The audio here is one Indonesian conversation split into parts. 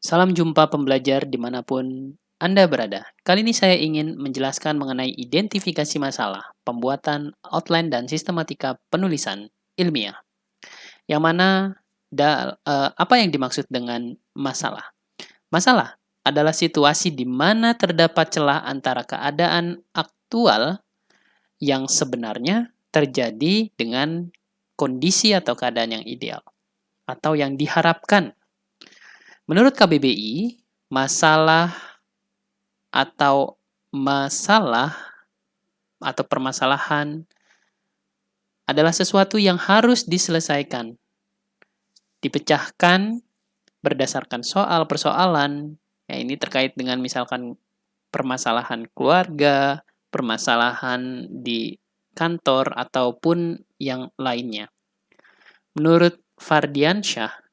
Salam jumpa pembelajar dimanapun Anda berada. Kali ini saya ingin menjelaskan mengenai identifikasi masalah, pembuatan outline dan sistematika penulisan ilmiah. Yang mana apa yang dimaksud dengan masalah? Masalah adalah situasi di mana terdapat celah antara keadaan aktual yang sebenarnya terjadi dengan kondisi atau keadaan yang ideal atau yang diharapkan. Menurut KBBI, masalah atau masalah atau permasalahan adalah sesuatu yang harus diselesaikan, dipecahkan berdasarkan soal persoalan. Ya, ini terkait dengan misalkan permasalahan keluarga, permasalahan di kantor ataupun yang lainnya. Menurut Fardiansyah,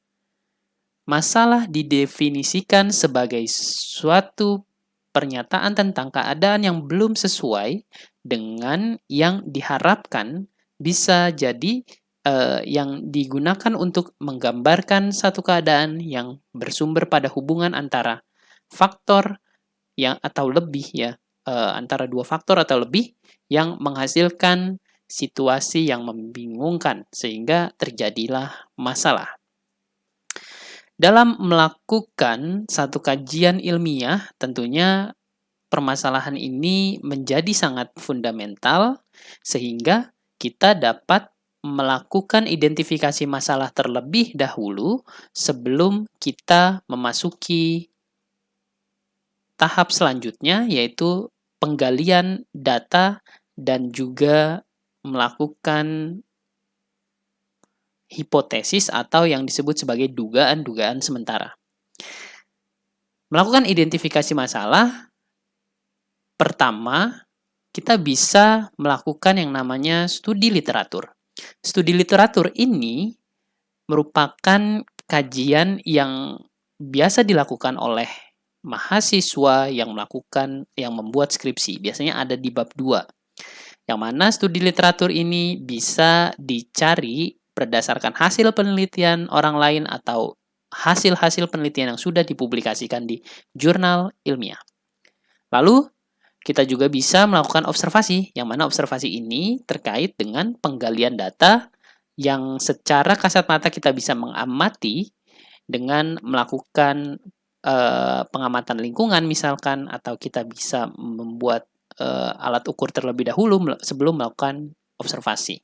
masalah didefinisikan sebagai suatu pernyataan tentang keadaan yang belum sesuai dengan yang diharapkan, bisa jadi yang digunakan untuk menggambarkan satu keadaan yang bersumber pada hubungan antara faktor yang atau lebih ya, antara dua faktor atau lebih yang menghasilkan situasi yang membingungkan sehingga terjadilah masalah. Dalam melakukan satu kajian ilmiah, tentunya permasalahan ini menjadi sangat fundamental sehingga kita dapat melakukan identifikasi masalah terlebih dahulu sebelum kita memasuki tahap selanjutnya, yaitu penggalian data dan juga melakukan hipotesis atau yang disebut sebagai dugaan-dugaan sementara. Melakukan identifikasi masalah, pertama, kita bisa melakukan yang namanya studi literatur. Studi literatur ini merupakan kajian yang biasa dilakukan oleh mahasiswa yang membuat skripsi. Biasanya ada di bab 2. Yang mana studi literatur ini bisa dicari berdasarkan hasil penelitian orang lain atau hasil-hasil penelitian yang sudah dipublikasikan di jurnal ilmiah. Lalu, kita juga bisa melakukan observasi, yang mana observasi ini terkait dengan penggalian data yang secara kasat mata kita bisa mengamati dengan melakukan pengamatan lingkungan misalkan, atau kita bisa membuat alat ukur terlebih dahulu sebelum melakukan observasi.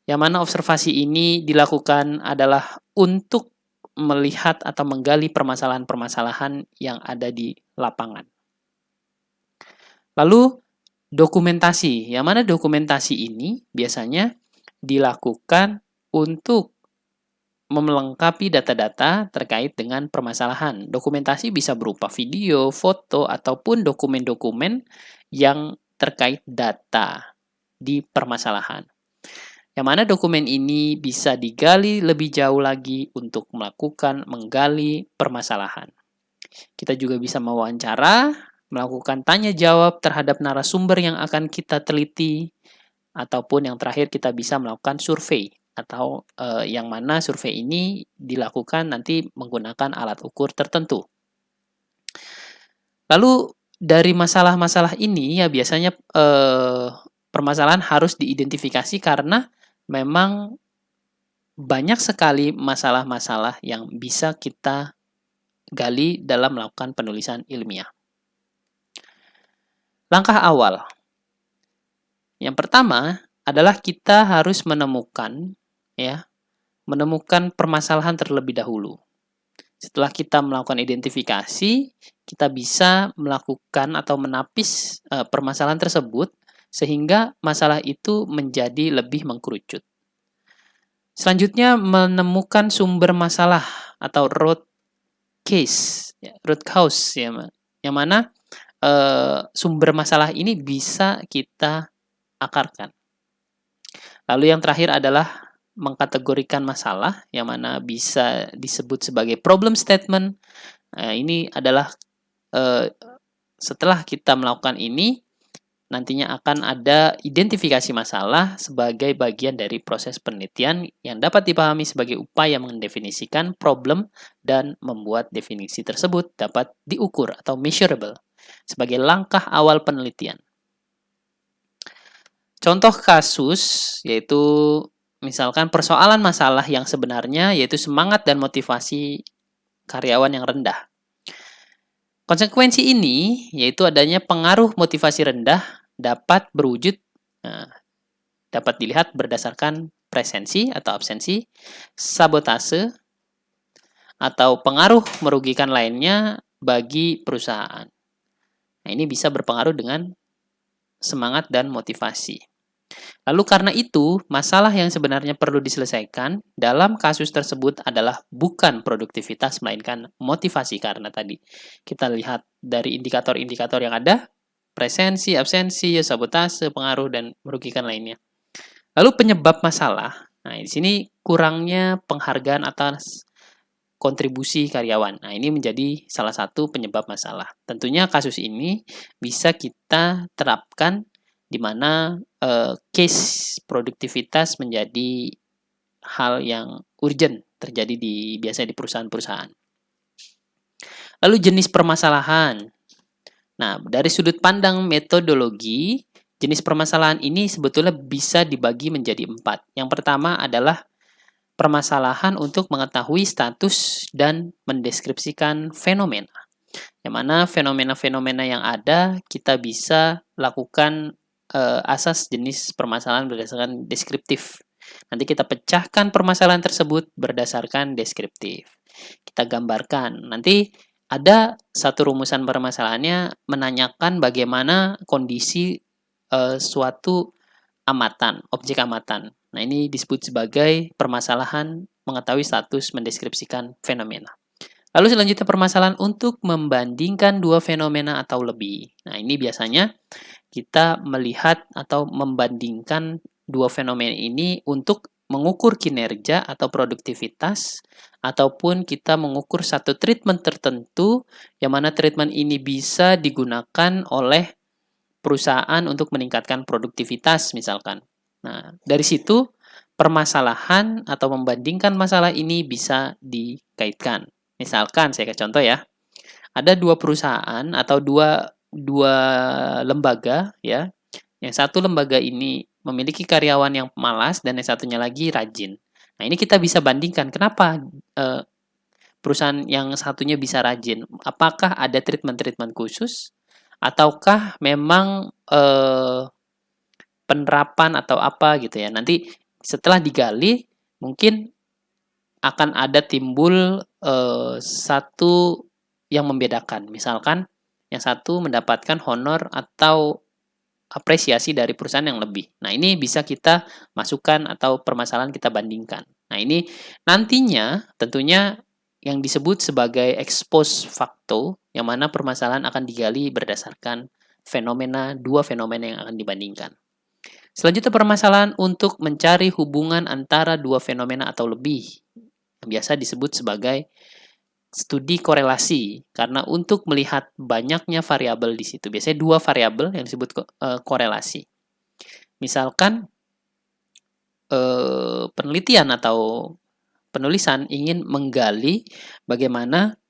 Yang mana observasi ini dilakukan adalah untuk melihat atau menggali permasalahan-permasalahan yang ada di lapangan. Lalu dokumentasi, yang mana dokumentasi ini biasanya dilakukan untuk melengkapi data-data terkait dengan permasalahan. Dokumentasi bisa berupa video, foto, ataupun dokumen-dokumen yang terkait data di permasalahan. Yang mana dokumen ini bisa digali lebih jauh lagi untuk menggali permasalahan. Kita juga bisa mewawancara, melakukan tanya jawab terhadap narasumber yang akan kita teliti, ataupun yang terakhir kita bisa melakukan survei, atau yang mana survei ini dilakukan nanti menggunakan alat ukur tertentu. Lalu dari masalah-masalah ini ya biasanya permasalahan harus diidentifikasi karena memang banyak sekali masalah-masalah yang bisa kita gali dalam melakukan penulisan ilmiah. Langkah awal. Yang pertama adalah kita harus menemukan permasalahan terlebih dahulu. Setelah kita melakukan identifikasi, kita bisa melakukan atau menapis permasalahan tersebut sehingga masalah itu menjadi lebih mengkerucut. Selanjutnya, menemukan sumber masalah atau root cause, yang mana sumber masalah ini bisa kita akarkan. Lalu yang terakhir adalah mengkategorikan masalah, yang mana bisa disebut sebagai problem statement. Ini adalah setelah kita melakukan ini, nantinya akan ada identifikasi masalah sebagai bagian dari proses penelitian yang dapat dipahami sebagai upaya mendefinisikan problem dan membuat definisi tersebut dapat diukur atau measurable sebagai langkah awal penelitian. Contoh kasus yaitu misalkan persoalan masalah yang sebenarnya yaitu semangat dan motivasi karyawan yang rendah. Konsekuensi ini yaitu adanya pengaruh motivasi rendah dapat berwujud dapat dilihat berdasarkan presensi atau absensi, sabotase, atau pengaruh merugikan lainnya bagi perusahaan. Nah, ini bisa berpengaruh dengan semangat dan motivasi. Lalu karena itu, masalah yang sebenarnya perlu diselesaikan dalam kasus tersebut adalah bukan produktivitas, melainkan motivasi. Karena tadi kita lihat dari indikator-indikator yang ada, presensi, absensi, sabotase, pengaruh, dan merugikan lainnya. Lalu penyebab masalah, nah di sini kurangnya penghargaan atas kontribusi karyawan. Nah ini menjadi salah satu penyebab masalah. Tentunya kasus ini bisa kita terapkan di mana case produktivitas menjadi hal yang urgent terjadi biasanya di perusahaan-perusahaan. Lalu jenis permasalahan. Nah, dari sudut pandang metodologi, jenis permasalahan ini sebetulnya bisa dibagi menjadi 4. Yang pertama adalah permasalahan untuk mengetahui status dan mendeskripsikan fenomena. Yang mana fenomena-fenomena yang ada kita bisa lakukan asas jenis permasalahan berdasarkan deskriptif. Nanti kita pecahkan permasalahan tersebut berdasarkan deskriptif. Kita gambarkan. Nanti ada satu rumusan permasalahannya menanyakan bagaimana kondisi suatu amatan, objek amatan. Nah, ini disebut sebagai permasalahan mengetahui status mendeskripsikan fenomena. Lalu selanjutnya permasalahan untuk membandingkan dua fenomena atau lebih. Nah, ini biasanya kita melihat atau membandingkan dua fenomena ini untuk mengukur kinerja atau produktivitas, ataupun kita mengukur satu treatment tertentu, yang mana treatment ini bisa digunakan oleh perusahaan untuk meningkatkan produktivitas misalkan. Nah, dari situ permasalahan atau membandingkan masalah ini bisa dikaitkan. Misalkan saya kasih contoh ya. Ada dua perusahaan atau dua lembaga ya. Yang satu lembaga ini memiliki karyawan yang malas dan yang satunya lagi rajin. Nah, ini kita bisa bandingkan kenapa perusahaan yang satunya bisa rajin. Apakah ada treatment-treatment khusus ataukah memang penerapan atau apa gitu ya. Nanti setelah digali mungkin akan ada timbul satu yang membedakan. Misalkan yang satu mendapatkan honor atau apresiasi dari perusahaan yang lebih. Nah, ini bisa kita masukkan atau permasalahan kita bandingkan. Nah, ini nantinya tentunya yang disebut sebagai expose facto, yang mana permasalahan akan digali berdasarkan dua fenomena yang akan dibandingkan. Selanjutnya permasalahan untuk mencari hubungan antara dua fenomena atau lebih, yang biasa disebut sebagai studi korelasi, karena untuk melihat banyaknya variabel di situ. Biasanya dua variabel yang disebut korelasi. Misalkan penelitian atau penulisan ingin menggali bagaimana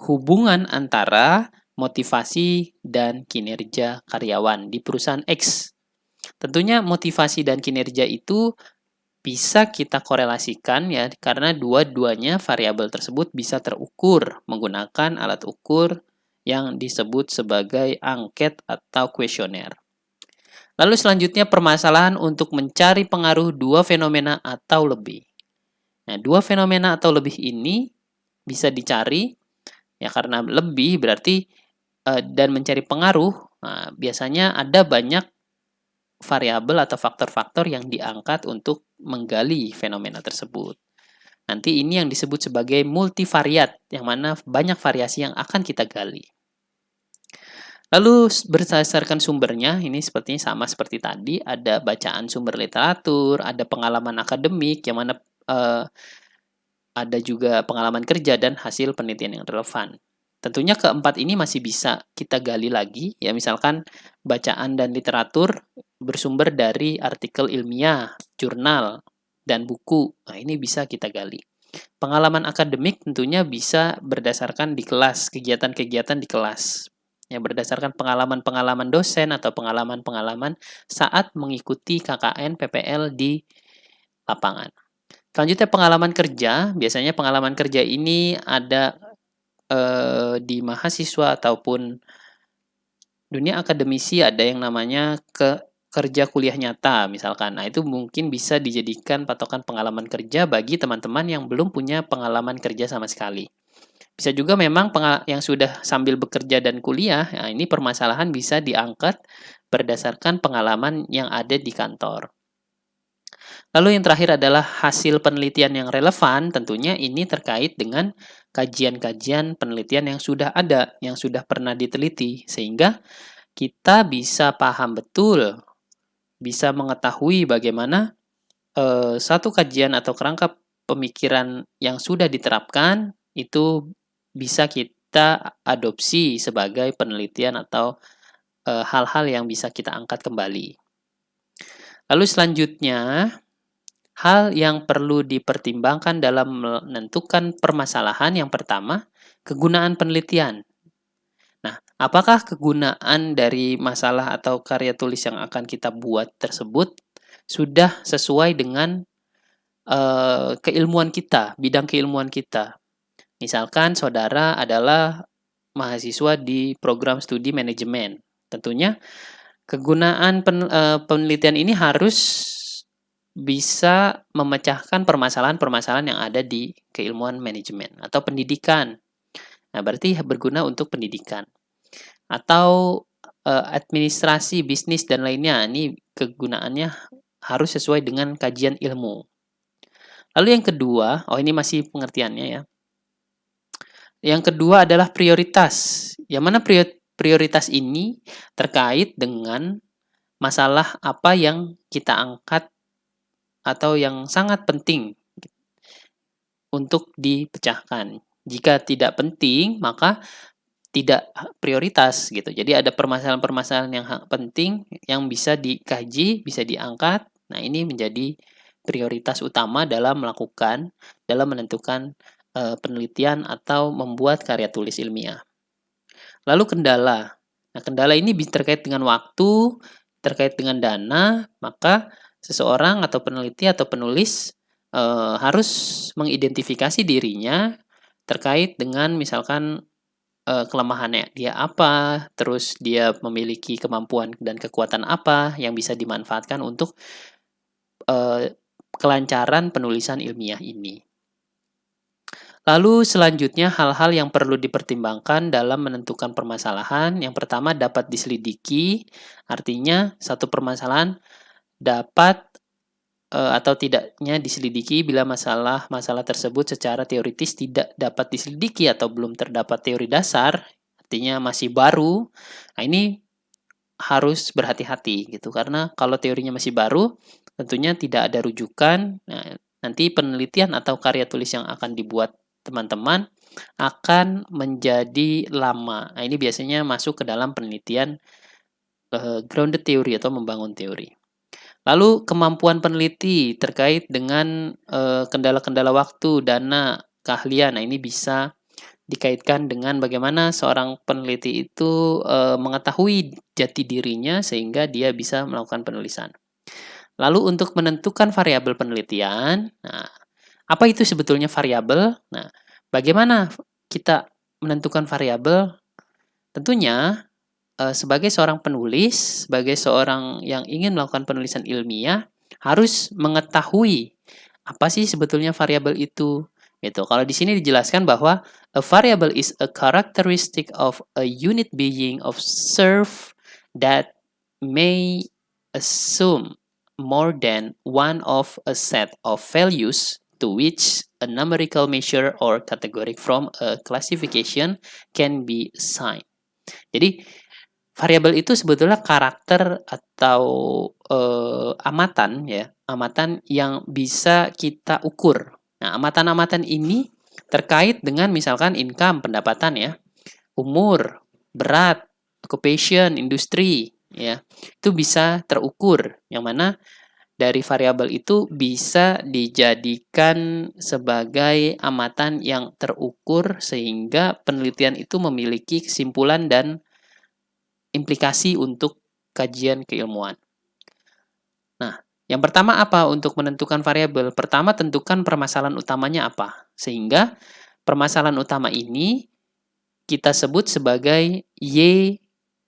hubungan antara motivasi dan kinerja karyawan di perusahaan X. Tentunya motivasi dan kinerja itu bisa kita korelasikan ya, karena dua-duanya variabel tersebut bisa terukur menggunakan alat ukur yang disebut sebagai angket atau kuesioner. Lalu selanjutnya permasalahan untuk mencari pengaruh dua fenomena atau lebih. Nah, dua fenomena atau lebih ini bisa dicari ya, karena lebih berarti dan mencari pengaruh. Nah, biasanya ada banyak variabel atau faktor-faktor yang diangkat untuk menggali fenomena tersebut. Nanti ini yang disebut sebagai multivariat, yang mana banyak variasi yang akan kita gali. Lalu berdasarkan sumbernya, ini sepertinya sama seperti tadi, ada bacaan sumber literatur, ada pengalaman akademik, yang mana ada juga pengalaman kerja dan hasil penelitian yang relevan. tentunya keempat ini masih bisa kita gali lagi, ya misalkan bacaan dan literatur bersumber dari artikel ilmiah, jurnal, dan buku. Nah, ini bisa kita gali. Pengalaman akademik tentunya bisa berdasarkan di kelas, kegiatan-kegiatan di kelas. Ya, berdasarkan pengalaman-pengalaman dosen atau pengalaman-pengalaman saat mengikuti KKN PPL di lapangan. Selanjutnya pengalaman kerja, biasanya pengalaman kerja ini ada di mahasiswa ataupun dunia akademisi ada yang namanya kerja kuliah nyata misalkan. Nah, itu mungkin bisa dijadikan patokan pengalaman kerja bagi teman-teman yang belum punya pengalaman kerja sama sekali. Bisa juga memang yang sudah sambil bekerja dan kuliah, nah ini permasalahan bisa diangkat berdasarkan pengalaman yang ada di kantor. Lalu yang terakhir adalah hasil penelitian yang relevan, tentunya ini terkait dengan kajian-kajian penelitian yang sudah ada, yang sudah pernah diteliti, sehingga kita bisa paham betul, bisa mengetahui bagaimana satu kajian atau kerangka pemikiran yang sudah diterapkan itu bisa kita adopsi sebagai penelitian atau hal-hal yang bisa kita angkat kembali. Lalu selanjutnya, hal yang perlu dipertimbangkan dalam menentukan permasalahan yang pertama, kegunaan penelitian. Nah, apakah kegunaan dari masalah atau karya tulis yang akan kita buat tersebut sudah sesuai dengan keilmuan kita, bidang keilmuan kita? Misalkan saudara adalah mahasiswa di program studi manajemen. Tentunya kegunaan penelitian ini harus bisa memecahkan permasalahan-permasalahan yang ada di keilmuan manajemen atau pendidikan. Nah, berarti berguna untuk pendidikan. Atau administrasi, bisnis, dan lainnya. Ini kegunaannya harus sesuai dengan kajian ilmu. Lalu yang kedua, ini masih pengertiannya ya. Yang kedua adalah prioritas. Yang mana prioritas ini terkait dengan masalah apa yang kita angkat atau yang sangat penting untuk dipecahkan. Jika tidak penting, maka tidak prioritas gitu. Jadi ada permasalahan-permasalahan yang penting yang bisa dikaji, bisa diangkat. Nah, ini menjadi prioritas utama dalam menentukan penelitian atau membuat karya tulis ilmiah. Lalu kendala. Nah, kendala ini terkait dengan waktu, terkait dengan dana, maka seseorang atau peneliti atau penulis harus mengidentifikasi dirinya terkait dengan misalkan kelemahannya dia apa, terus dia memiliki kemampuan dan kekuatan apa yang bisa dimanfaatkan untuk kelancaran penulisan ilmiah ini. Lalu selanjutnya hal-hal yang perlu dipertimbangkan dalam menentukan permasalahan. Yang pertama dapat diselidiki, artinya satu permasalahan dapat atau tidaknya diselidiki bila masalah tersebut secara teoritis tidak dapat diselidiki atau belum terdapat teori dasar, artinya masih baru. Nah, ini harus berhati-hati gitu karena kalau teorinya masih baru, tentunya tidak ada rujukan. Nah, nanti penelitian atau karya tulis yang akan dibuat teman-teman akan menjadi lama. Nah, ini biasanya masuk ke dalam penelitian grounded theory atau membangun teori. Lalu kemampuan peneliti terkait dengan kendala-kendala waktu, dana, keahlian. Nah, ini bisa dikaitkan dengan bagaimana seorang peneliti itu mengetahui jati dirinya sehingga dia bisa melakukan penulisan. Lalu untuk menentukan variabel penelitian, nah, apa itu sebetulnya variabel? Nah, bagaimana kita menentukan variabel? Tentunya sebagai seorang penulis, sebagai seorang yang ingin melakukan penulisan ilmiah, harus mengetahui apa sih sebetulnya variabel itu. Gitu. Kalau di sini dijelaskan bahwa a variable is a characteristic of a unit being observed that may assume more than one of a set of values to which a numerical measure or category from a classification can be assigned. Jadi variabel itu sebetulnya karakter atau amatan ya, amatan yang bisa kita ukur. Nah, amatan-amatan ini terkait dengan misalkan income, pendapatan ya. umur, berat, occupation, industri, ya. Itu bisa terukur, yang mana dari variabel itu bisa dijadikan sebagai amatan yang terukur sehingga penelitian itu memiliki kesimpulan dan implikasi untuk kajian keilmuan. Nah, yang pertama apa untuk menentukan variabel? Pertama, tentukan permasalahan utamanya apa. Sehingga permasalahan utama ini kita sebut sebagai Y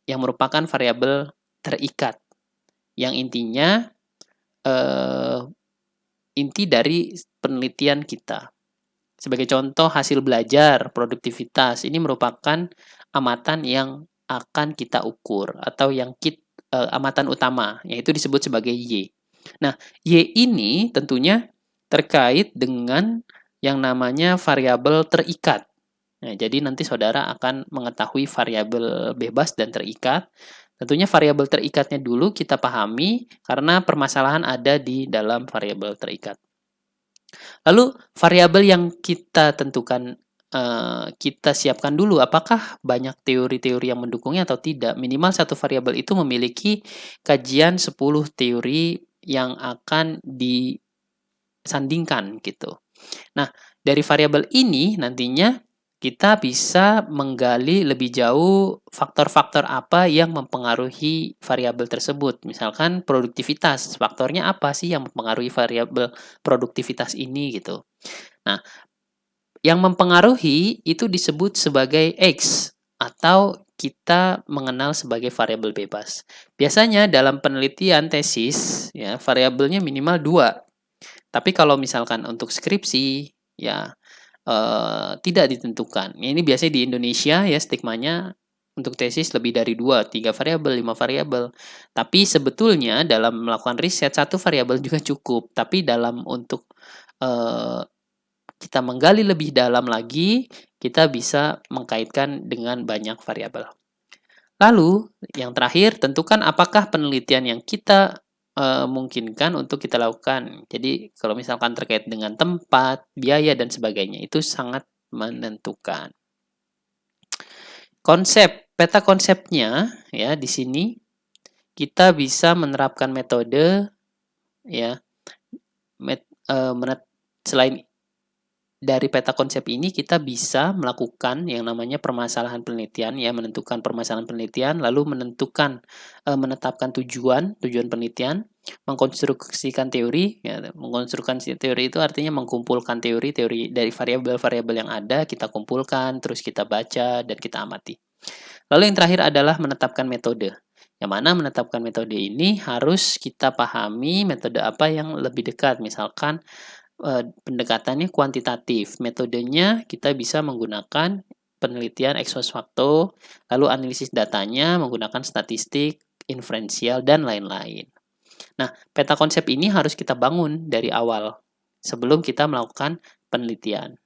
yang merupakan variabel terikat. Yang intinya eh, inti dari penelitian kita. Sebagai contoh, hasil belajar, produktivitas ini merupakan amatan yang akan kita ukur atau yang amatan utama, yaitu disebut sebagai Y. Nah, Y ini tentunya terkait dengan yang namanya variabel terikat. Nah, jadi nanti saudara akan mengetahui variabel bebas dan terikat. Tentunya variabel terikatnya dulu kita pahami karena permasalahan ada di dalam variabel terikat. Lalu variabel yang kita tentukan kita siapkan dulu apakah banyak teori-teori yang mendukungnya atau tidak. Minimal satu variabel itu memiliki kajian 10 teori yang akan disandingkan gitu. Nah, dari variabel ini nantinya kita bisa menggali lebih jauh faktor-faktor apa yang mempengaruhi variabel tersebut. Misalkan produktivitas, faktornya apa sih yang mempengaruhi variabel produktivitas ini gitu. Nah, yang mempengaruhi itu disebut sebagai X atau kita mengenal sebagai variabel bebas. Biasanya dalam penelitian tesis ya variabelnya minimal 2. Tapi kalau misalkan untuk skripsi ya tidak ditentukan. Ini biasanya di Indonesia ya stigmanya untuk tesis lebih dari 2, 3 variabel, 5 variabel. Tapi sebetulnya dalam melakukan riset satu variabel juga cukup. Tapi dalam untuk kita menggali lebih dalam lagi, kita bisa mengkaitkan dengan banyak variabel. Lalu, yang terakhir, tentukan apakah penelitian yang kita mungkinkan untuk kita lakukan. Jadi, kalau misalkan terkait dengan tempat, biaya, dan sebagainya, itu sangat menentukan. Konsep, peta konsepnya, ya, di sini kita bisa menerapkan metode, ya, selain dari peta konsep ini kita bisa melakukan yang namanya permasalahan penelitian ya menentukan permasalahan penelitian lalu menetapkan tujuan penelitian, mengkonstruksikan teori ya, mengkonstruksikan teori itu artinya mengumpulkan teori dari variabel-variabel yang ada kita kumpulkan terus kita baca dan kita amati. Lalu yang terakhir adalah menetapkan metode. Yang mana menetapkan metode ini harus kita pahami metode apa yang lebih dekat misalkan pendekatannya kuantitatif. Metodenya kita bisa menggunakan penelitian ex post facto, lalu analisis datanya menggunakan statistik, inferensial, dan lain-lain. Nah, peta konsep ini harus kita bangun dari awal sebelum kita melakukan penelitian.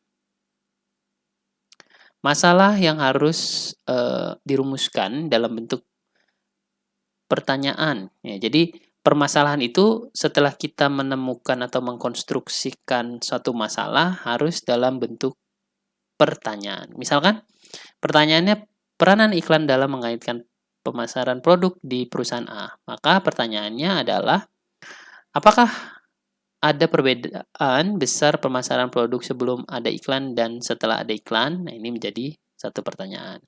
Masalah yang harus dirumuskan dalam bentuk pertanyaan. Ya, jadi permasalahan itu setelah kita menemukan atau mengkonstruksikan suatu masalah harus dalam bentuk pertanyaan. Misalkan pertanyaannya peranan iklan dalam mengaitkan pemasaran produk di perusahaan A. Maka pertanyaannya adalah apakah ada perbedaan besar pemasaran produk sebelum ada iklan dan setelah ada iklan? Nah, ini menjadi satu pertanyaan.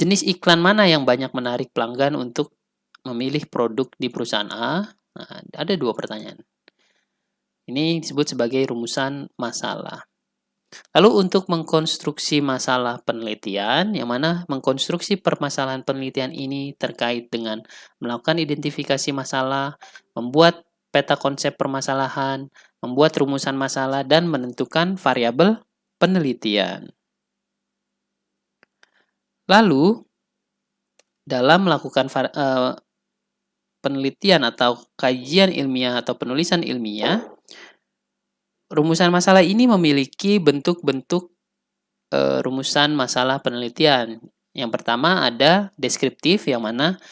Jenis iklan mana yang banyak menarik pelanggan untuk memilih produk di perusahaan A? Nah, ada 2 pertanyaan. Ini disebut sebagai rumusan masalah. Lalu untuk mengkonstruksi masalah penelitian, yang mana mengkonstruksi permasalahan penelitian ini terkait dengan melakukan identifikasi masalah, membuat peta konsep permasalahan, membuat rumusan masalah, dan menentukan variabel penelitian. Lalu, dalam melakukan penelitian atau kajian ilmiah atau penulisan ilmiah, rumusan masalah ini memiliki bentuk-bentuk rumusan masalah penelitian. Yang pertama ada deskriptif, yang mana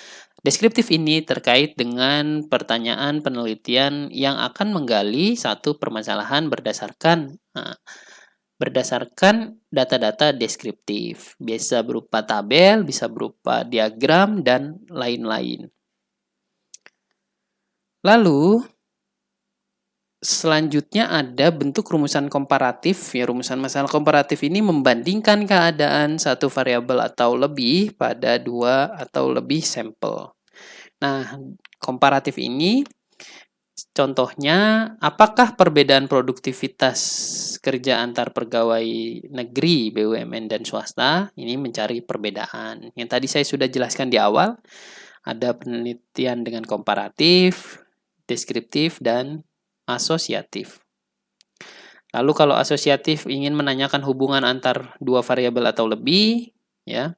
deskriptif ini terkait dengan pertanyaan penelitian yang akan menggali satu permasalahan berdasarkan berdasarkan data-data deskriptif. Bisa berupa tabel, bisa berupa diagram, dan lain-lain. Lalu, selanjutnya ada bentuk rumusan komparatif. Ya, rumusan masalah komparatif ini membandingkan keadaan satu variabel atau lebih pada dua atau lebih sampel. Nah, komparatif ini contohnya, apakah perbedaan produktivitas kerja antar pegawai negeri, BUMN, dan swasta ini mencari perbedaan. Yang tadi saya sudah jelaskan di awal, ada penelitian dengan komparatif, deskriptif, dan asosiatif. Lalu kalau asosiatif ingin menanyakan hubungan antar dua variabel atau lebih, ya,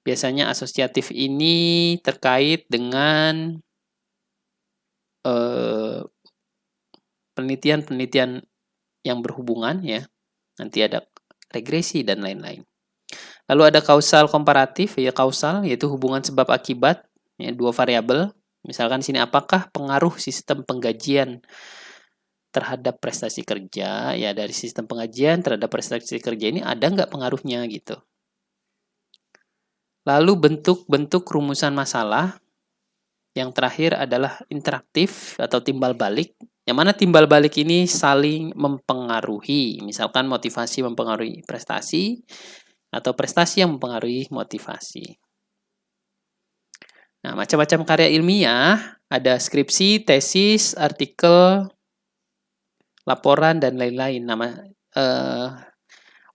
biasanya asosiatif ini terkait dengan penelitian-penelitian yang berhubungan, ya. Nanti ada regresi dan lain-lain. Lalu ada kausal komparatif, ya, kausal yaitu hubungan sebab akibat, ya, dua variabel. Misalkan di sini apakah pengaruh sistem penggajian terhadap prestasi kerja, ya, dari sistem penggajian terhadap prestasi kerja ini ada nggak pengaruhnya gitu. Lalu bentuk-bentuk rumusan masalah. Yang terakhir adalah interaktif atau timbal balik. Yang mana timbal balik ini saling mempengaruhi. Misalkan motivasi mempengaruhi prestasi atau prestasi yang mempengaruhi motivasi. Nah, macam-macam karya ilmiah, ada skripsi, tesis, artikel, laporan, dan lain-lain.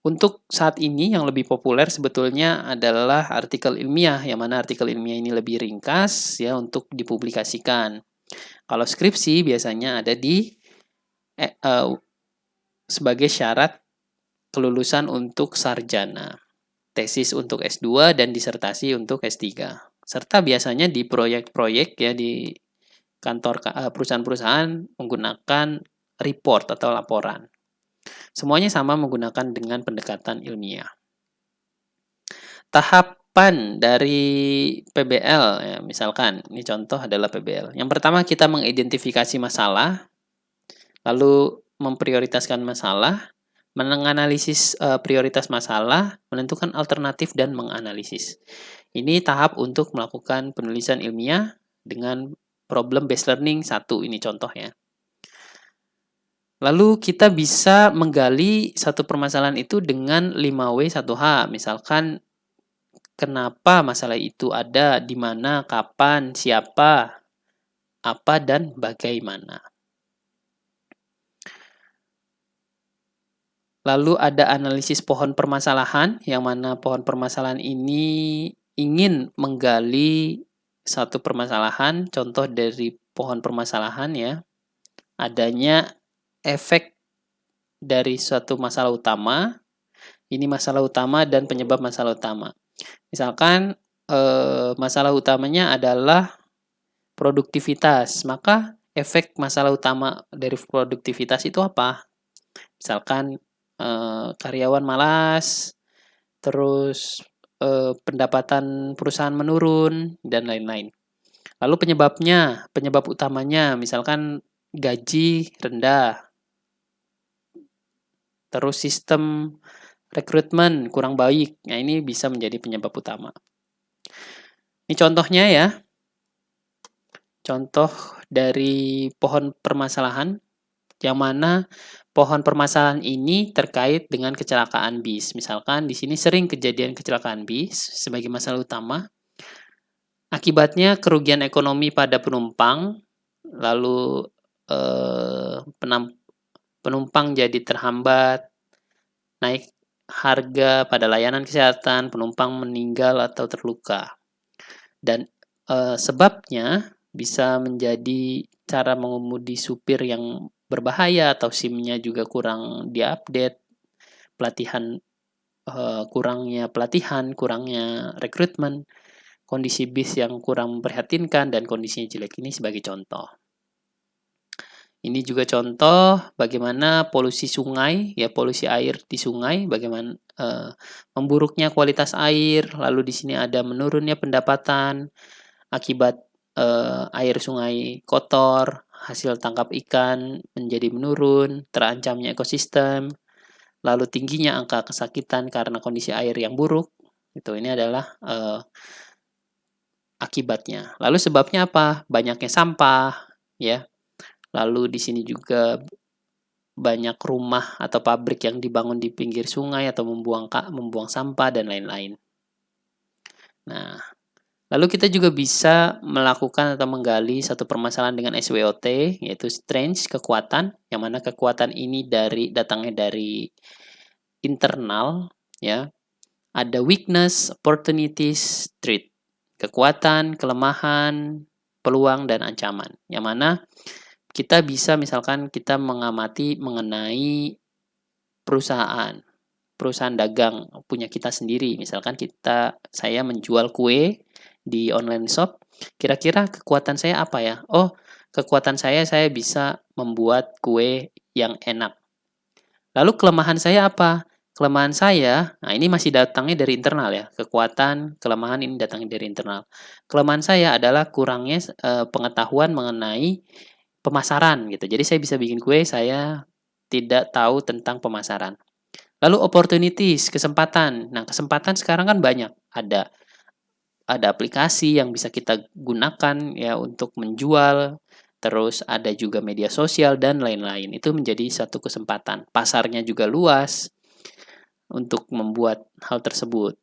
Untuk saat ini yang lebih populer sebetulnya adalah artikel ilmiah, yang mana artikel ilmiah ini lebih ringkas, ya, untuk dipublikasikan. Kalau skripsi biasanya ada sebagai syarat kelulusan untuk sarjana, tesis untuk S2, dan disertasi untuk S3. Serta biasanya di proyek-proyek, ya, di kantor perusahaan-perusahaan menggunakan report atau laporan. Semuanya sama menggunakan dengan pendekatan ilmiah. Tahapan dari PBL, ya, misalkan ini contoh adalah PBL. Yang pertama kita mengidentifikasi masalah, lalu memprioritaskan masalah, menganalisis prioritas masalah, menentukan alternatif, dan menganalisis. Ini tahap untuk melakukan penulisan ilmiah dengan problem based learning 1, ini contohnya. Lalu kita bisa menggali satu permasalahan itu dengan 5W1H. Misalkan kenapa masalah itu ada, di mana, kapan, siapa, apa, dan bagaimana. Lalu ada analisis pohon permasalahan, yang mana pohon permasalahan ini ingin menggali satu permasalahan. Contoh dari pohon permasalahan, ya, adanya efek dari suatu masalah utama, ini masalah utama dan penyebab masalah utama. Misalkan masalah utamanya adalah produktivitas, maka efek masalah utama dari produktivitas itu apa? Misalkan karyawan malas, terus pendapatan perusahaan menurun, dan lain-lain. Lalu penyebab utamanya, misalkan gaji rendah, terus sistem rekrutmen kurang baik. Nah, ini bisa menjadi penyebab utama. Ini contohnya, ya. Contoh dari pohon permasalahan, yang mana pohon permasalahan ini terkait dengan kecelakaan bis. Misalkan di sini sering kejadian kecelakaan bis sebagai masalah utama. Akibatnya kerugian ekonomi pada penumpang, lalu penumpang jadi terhambat, naik harga pada layanan kesehatan, penumpang meninggal atau terluka. Dan sebabnya bisa menjadi cara mengemudi supir yang berbahaya, atau SIM-nya juga kurang diupdate, kurangnya pelatihan, kurangnya rekrutmen, kondisi bis yang kurang memprihatinkan, dan kondisinya jelek. Ini sebagai contoh. Ini juga contoh bagaimana polusi sungai, ya, polusi air di sungai, bagaimana memburuknya kualitas air, lalu di sini ada menurunnya pendapatan akibat air sungai kotor, hasil tangkap ikan menjadi menurun, terancamnya ekosistem, lalu tingginya angka kesakitan karena kondisi air yang buruk, itu ini adalah akibatnya. Lalu sebabnya apa? Banyaknya sampah, ya. Lalu di sini juga banyak rumah atau pabrik yang dibangun di pinggir sungai atau membuang sampah dan lain-lain. Nah, lalu kita juga bisa melakukan atau menggali satu permasalahan dengan SWOT, yaitu strength, kekuatan, yang mana kekuatan ini datangnya dari internal, ya. Ada weakness, opportunities, threat. Kekuatan, kelemahan, peluang, dan ancaman. Yang mana kita bisa misalkan kita mengamati mengenai perusahaan dagang punya kita sendiri. Misalkan saya menjual kue di online shop, kira-kira kekuatan saya apa ya? Oh, kekuatan saya bisa membuat kue yang enak. Lalu kelemahan saya apa? Kelemahan saya, nah ini masih datangnya dari internal ya. Kekuatan, kelemahan ini datangnya dari internal. Kelemahan saya adalah kurangnya pengetahuan mengenai pemasaran gitu. Jadi saya bisa bikin kue, saya tidak tahu tentang pemasaran. Lalu opportunities, kesempatan. Nah, kesempatan sekarang kan banyak. Ada aplikasi yang bisa kita gunakan ya untuk menjual, terus ada juga media sosial dan lain-lain. Itu menjadi satu kesempatan. Pasarnya juga luas untuk membuat hal tersebut.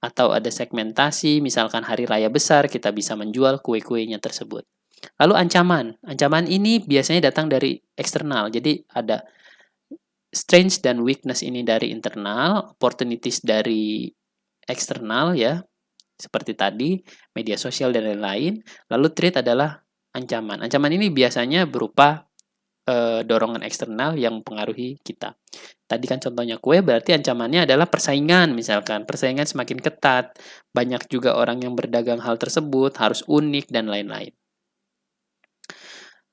Atau ada segmentasi, misalkan hari raya besar kita bisa menjual kue-kuenya tersebut. Lalu ancaman. Ancaman ini biasanya datang dari eksternal. Jadi ada strength dan weakness ini dari internal, opportunities dari eksternal ya, seperti tadi media sosial dan lain-lain. Lalu threat adalah ancaman. Ancaman ini biasanya berupa dorongan eksternal yang mempengaruhi kita. Tadi kan contohnya kue, berarti ancamannya adalah persaingan misalkan. Persaingan semakin ketat, banyak juga orang yang berdagang hal tersebut, harus unik dan lain-lain.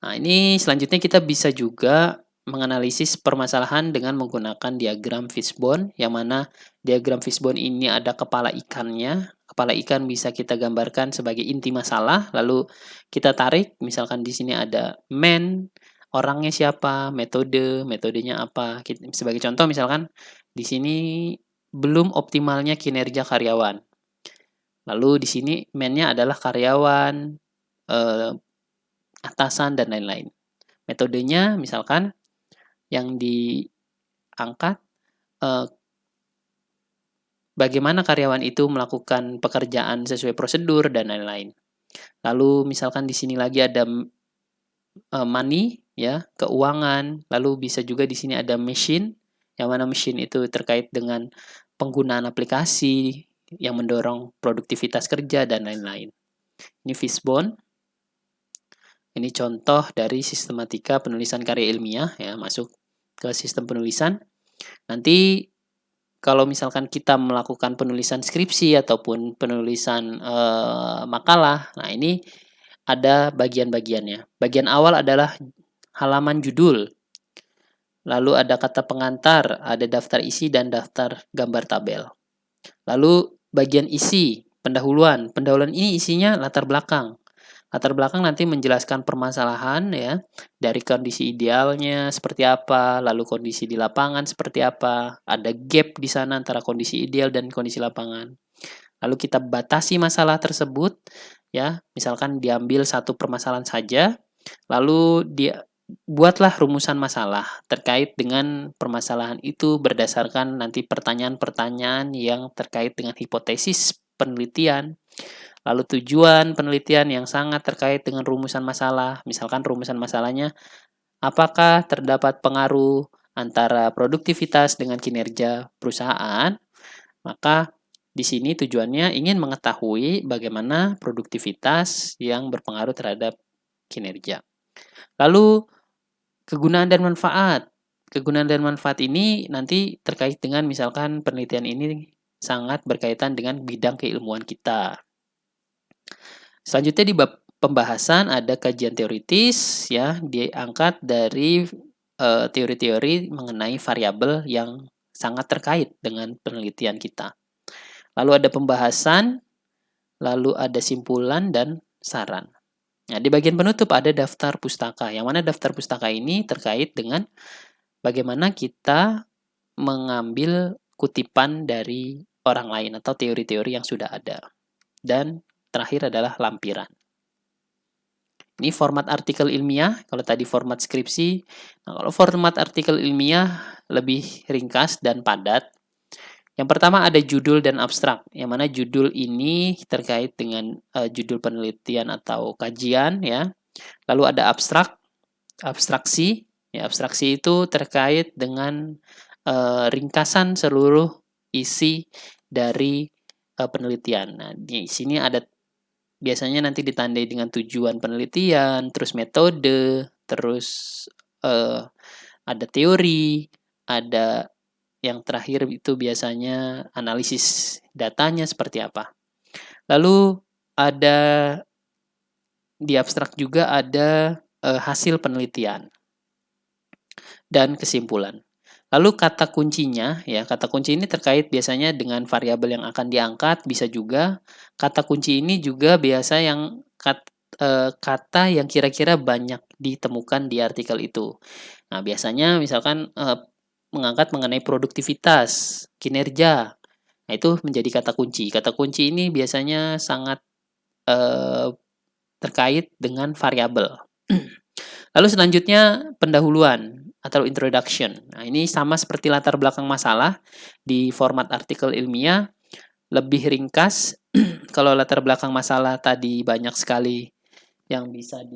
Nah, ini selanjutnya kita bisa juga menganalisis permasalahan dengan menggunakan diagram fishbone, yang mana diagram fishbone ini ada kepala ikannya. Kepala ikan bisa kita gambarkan sebagai inti masalah, lalu kita tarik, misalkan di sini ada man, orangnya siapa, metodenya apa. Sebagai contoh misalkan di sini belum optimalnya kinerja karyawan. Lalu di sini man-nya adalah karyawan, eh, atasan dan lain-lain. Metodenya misalkan yang diangkat bagaimana karyawan itu melakukan pekerjaan sesuai prosedur dan lain-lain. Lalu misalkan di sini lagi ada money ya, keuangan, lalu bisa juga di sini ada machine, yang mana machine itu terkait dengan penggunaan aplikasi yang mendorong produktivitas kerja dan lain-lain. Ini fishbone. Ini contoh dari sistematika penulisan karya ilmiah ya, masuk ke sistem penulisan. Nanti kalau misalkan kita melakukan penulisan skripsi ataupun penulisan makalah, nah ini ada bagian-bagiannya. Bagian awal adalah halaman judul. Lalu ada kata pengantar, ada daftar isi dan daftar gambar tabel. Lalu bagian isi, pendahuluan. Pendahuluan ini isinya latar belakang. Latar belakang nanti menjelaskan permasalahan ya, dari kondisi idealnya seperti apa, lalu kondisi di lapangan seperti apa, ada gap di sana antara kondisi ideal dan kondisi lapangan. Lalu kita batasi masalah tersebut ya, misalkan diambil satu permasalahan saja, lalu buatlah rumusan masalah terkait dengan permasalahan itu berdasarkan nanti pertanyaan-pertanyaan yang terkait dengan hipotesis penelitian. Lalu tujuan penelitian yang sangat terkait dengan rumusan masalah. Misalkan rumusan masalahnya, apakah terdapat pengaruh antara produktivitas dengan kinerja perusahaan? Maka di sini tujuannya ingin mengetahui bagaimana produktivitas yang berpengaruh terhadap kinerja. Lalu kegunaan dan manfaat. Kegunaan dan manfaat ini nanti terkait dengan misalkan penelitian ini sangat berkaitan dengan bidang keilmuan kita. Selanjutnya di bab pembahasan ada kajian teoritis ya, diangkat dari teori-teori mengenai variabel yang sangat terkait dengan penelitian kita. Lalu ada pembahasan, lalu ada simpulan dan saran. Nah, di bagian penutup ada daftar pustaka, yang mana daftar pustaka ini terkait dengan bagaimana kita mengambil kutipan dari orang lain atau teori-teori yang sudah ada. Dan terakhir adalah lampiran. Ini format artikel ilmiah, kalau tadi format skripsi. Nah, kalau format artikel ilmiah lebih ringkas dan padat. Yang pertama ada judul dan abstrak, yang mana judul ini terkait dengan judul penelitian atau kajian ya. Lalu ada abstraksi. Ya, abstraksi itu terkait dengan ringkasan seluruh isi dari penelitian. Nah, di sini ada biasanya nanti ditandai dengan tujuan penelitian, terus metode, terus ada teori, ada yang terakhir itu biasanya analisis datanya seperti apa. Lalu ada di abstrak juga ada hasil penelitian dan kesimpulan. Lalu kata kuncinya, ya kata kunci ini terkait biasanya dengan variabel yang akan diangkat, bisa juga kata kunci ini juga biasa yang kata yang kira-kira banyak ditemukan di artikel itu. Nah, biasanya misalkan mengangkat mengenai produktivitas, kinerja. Nah, itu menjadi kata kunci. Kata kunci ini biasanya sangat terkait dengan variabel. Lalu selanjutnya pendahuluan atau introduction. Nah, ini sama seperti latar belakang masalah di format artikel ilmiah, lebih ringkas. Kalau latar belakang masalah tadi banyak sekali yang bisa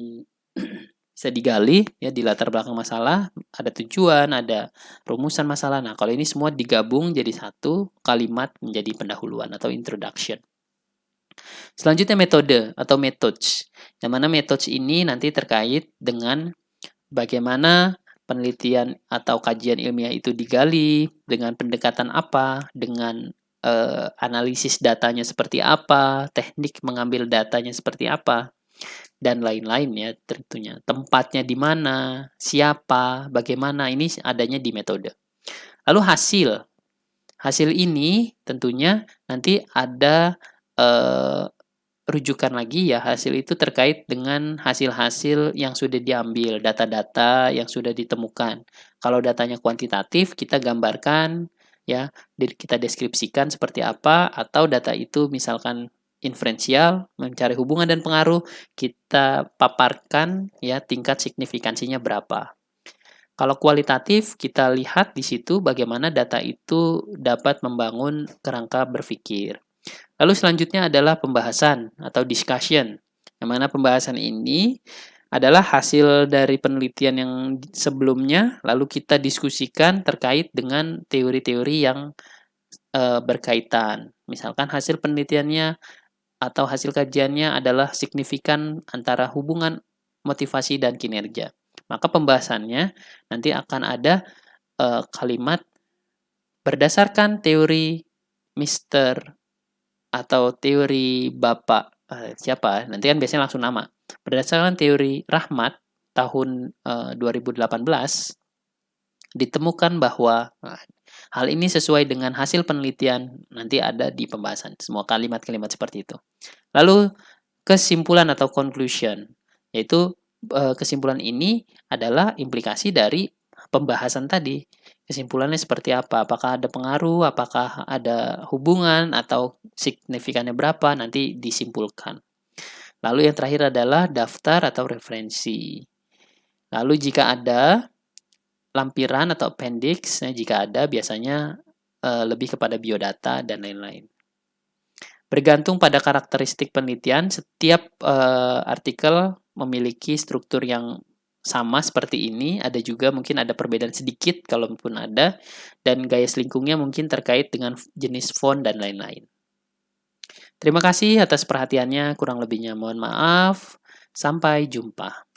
digali ya di latar belakang masalah, ada tujuan, ada rumusan masalah. Nah, kalau ini semua digabung jadi satu kalimat menjadi pendahuluan atau introduction. Selanjutnya metode atau methods. Yang mana methods ini nanti terkait dengan bagaimana penelitian atau kajian ilmiah itu digali, dengan pendekatan apa, dengan analisis datanya seperti apa, teknik mengambil datanya seperti apa, dan lain-lain ya tentunya. Tempatnya di mana, siapa, bagaimana, ini adanya di metode. Lalu hasil. Hasil ini tentunya nanti ada rujukan lagi ya, hasil itu terkait dengan hasil-hasil yang sudah diambil, data-data yang sudah ditemukan. Kalau datanya kuantitatif, kita gambarkan ya, kita deskripsikan seperti apa, atau data itu misalkan inferensial, mencari hubungan dan pengaruh, kita paparkan ya tingkat signifikansinya berapa. Kalau kualitatif, kita lihat di situ bagaimana data itu dapat membangun kerangka berpikir. Lalu selanjutnya adalah pembahasan atau discussion, yang mana pembahasan ini adalah hasil dari penelitian yang sebelumnya, lalu kita diskusikan terkait dengan teori-teori yang berkaitan. Misalkan hasil penelitiannya atau hasil kajiannya adalah signifikan antara hubungan motivasi dan kinerja. Maka pembahasannya nanti akan ada kalimat berdasarkan teori Mr. atau teori Bapak siapa, nanti kan biasanya langsung nama. Berdasarkan teori Rahmat tahun 2018, ditemukan bahwa hal ini sesuai dengan hasil penelitian, nanti ada di pembahasan. Semua kalimat-kalimat seperti itu. Lalu kesimpulan atau conclusion, yaitu kesimpulan ini adalah implikasi dari pembahasan tadi. Kesimpulannya seperti apa? Apakah ada pengaruh, apakah ada hubungan, atau signifikannya berapa, nanti disimpulkan. Lalu yang terakhir adalah daftar atau referensi. Lalu jika ada lampiran atau appendix, jika ada biasanya lebih kepada biodata dan lain-lain. Bergantung pada karakteristik penelitian, setiap artikel memiliki struktur yang sama seperti ini, ada juga mungkin ada perbedaan sedikit kalaupun ada, dan gaya selingkungnya mungkin terkait dengan jenis font dan lain-lain. Terima kasih atas perhatiannya, kurang lebihnya mohon maaf. Sampai jumpa.